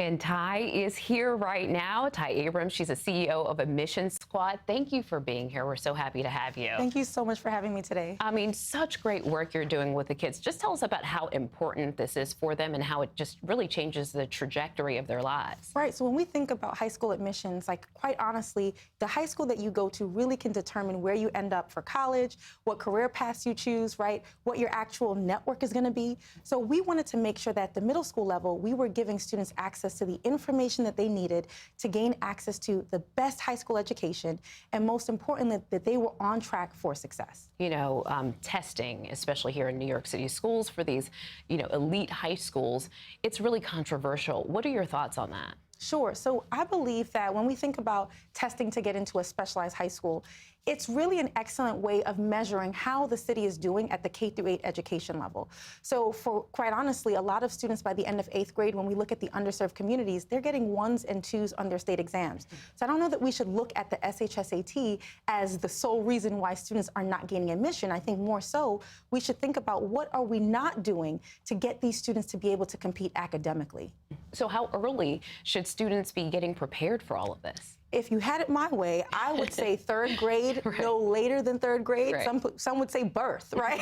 And Tai is here right now. Tai Abrams, she's a CEO of AdmissionSquad. Thank you for being here. We're so happy to have you. Thank you so much for having me today. I mean, such great work you're doing with the kids. Just tell us about how important this is for them and how it just really changes the trajectory of their lives. Right, so when we think about high school admissions, quite honestly, the high school that you go to really can determine where you end up for college, what career paths you choose, right, what your actual network is going to be. So we wanted to make sure that at the middle school level, we were giving students access to the information that they needed to gain access to the best high school education, and most importantly, that they were on track for success. You know, testing, especially here in New York City schools for these, elite high schools, it's really controversial. What are your thoughts on that? Sure. So I believe that when we think about testing to get into a specialized high school, it's really an excellent way of measuring how the city is doing at the K-8 education level. So for quite honestly, a lot of students by the end of 8th grade, when we look at the underserved communities, they're getting 1s and 2s on their state exams. So I don't know that we should look at the SHSAT as the sole reason why students are not gaining admission. I think more so, we should think about what are we not doing to get these students to be able to compete academically. So how early should students be getting prepared for all of this? If you had it my way, I would say 3rd grade, right. No later than 3rd grade. Right. Some would say birth, right?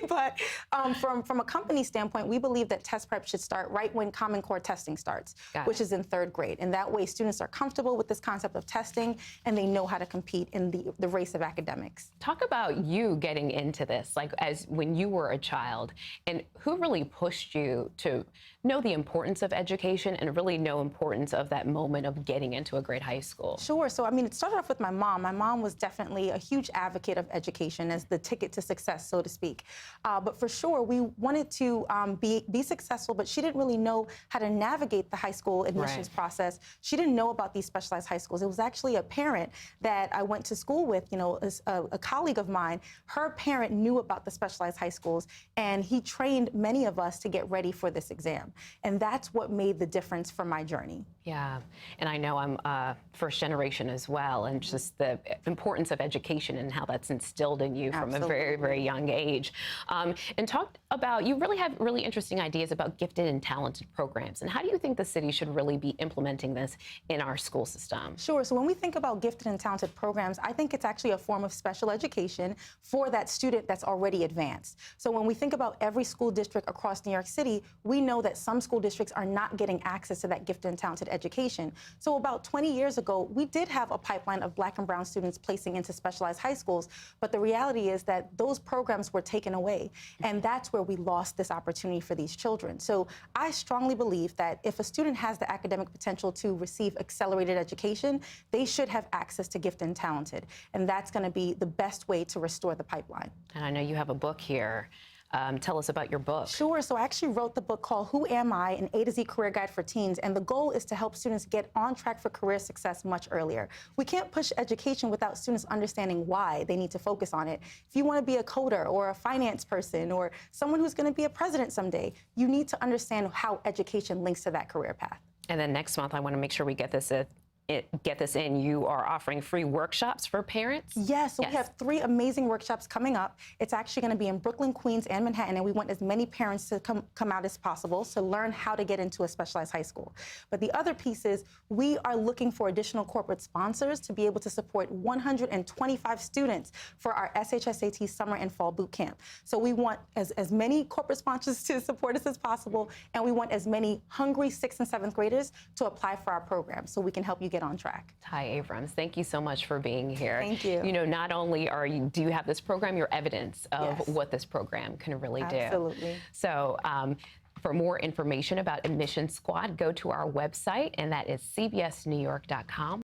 But from a company standpoint, we believe that test prep should start right when Common Core testing starts, which is in 3rd grade. And that way, students are comfortable with this concept of testing, and they know how to compete in the race of academics. Talk about you getting into this, like as when you were a child, and who really pushed you to know the importance of education and really know importance of that moment of getting into a great high school? Sure. So, I mean, it started off with my mom. My mom was definitely a huge advocate of education as the ticket to success, so to speak. But for sure, we wanted to be successful, but she didn't really know how to navigate the high school admissions process. She didn't know about these specialized high schools. It was actually a parent that I went to school with, a colleague of mine. Her parent knew about the specialized high schools, and he trained many of us to get ready for this exam. And that's what made the difference for my journey. Yeah. And I know I'm first generation as well, and just the importance of education and how that's instilled in you from a very, very young age. And talk about, you really have really interesting ideas about gifted and talented programs. And how do you think the city should really be implementing this in our school system? Sure. So when we think about gifted and talented programs, I think it's actually a form of special education for that student that's already advanced. So when we think about every school district across New York City, we know that some school districts are not getting access to that gifted and talented education. So about 20 years ago, we did have a pipeline of Black and brown students placing into specialized high schools, but the reality is that those programs were taken away, and that's where we lost this opportunity for these children. So I strongly believe that if a student has the academic potential to receive accelerated education, they should have access to gifted and talented, and that's going to be the best way to restore the pipeline. And I know you have a book here. Tell us about your book. Sure. So I actually wrote the book called Who Am I? An A to Z Career Guide for Teens. And the goal is to help students get on track for career success much earlier. We can't push education without students understanding why they need to focus on it. If you want to be a coder or a finance person or someone who's going to be a president someday, you need to understand how education links to that career path. And then next month, I want to make sure we get this in. You are offering free workshops for parents? Yes, so we have 3 amazing workshops coming up. It's actually going to be in Brooklyn, Queens, and Manhattan, and we want as many parents to come out as possible to learn how to get into a specialized high school. But the other piece is we are looking for additional corporate sponsors to be able to support 125 students for our SHSAT summer and fall boot camp. So we want as many corporate sponsors to support us as possible, and we want as many hungry 6th and 7th graders to apply for our program so we can help you get on track. Tai Abrams, thank you so much for being here. Thank you. Not only do you have this program, your evidence of what this program can really do. Absolutely. So for more information about AdmissionSquad, go to our website, and that is cbsnewyork.com.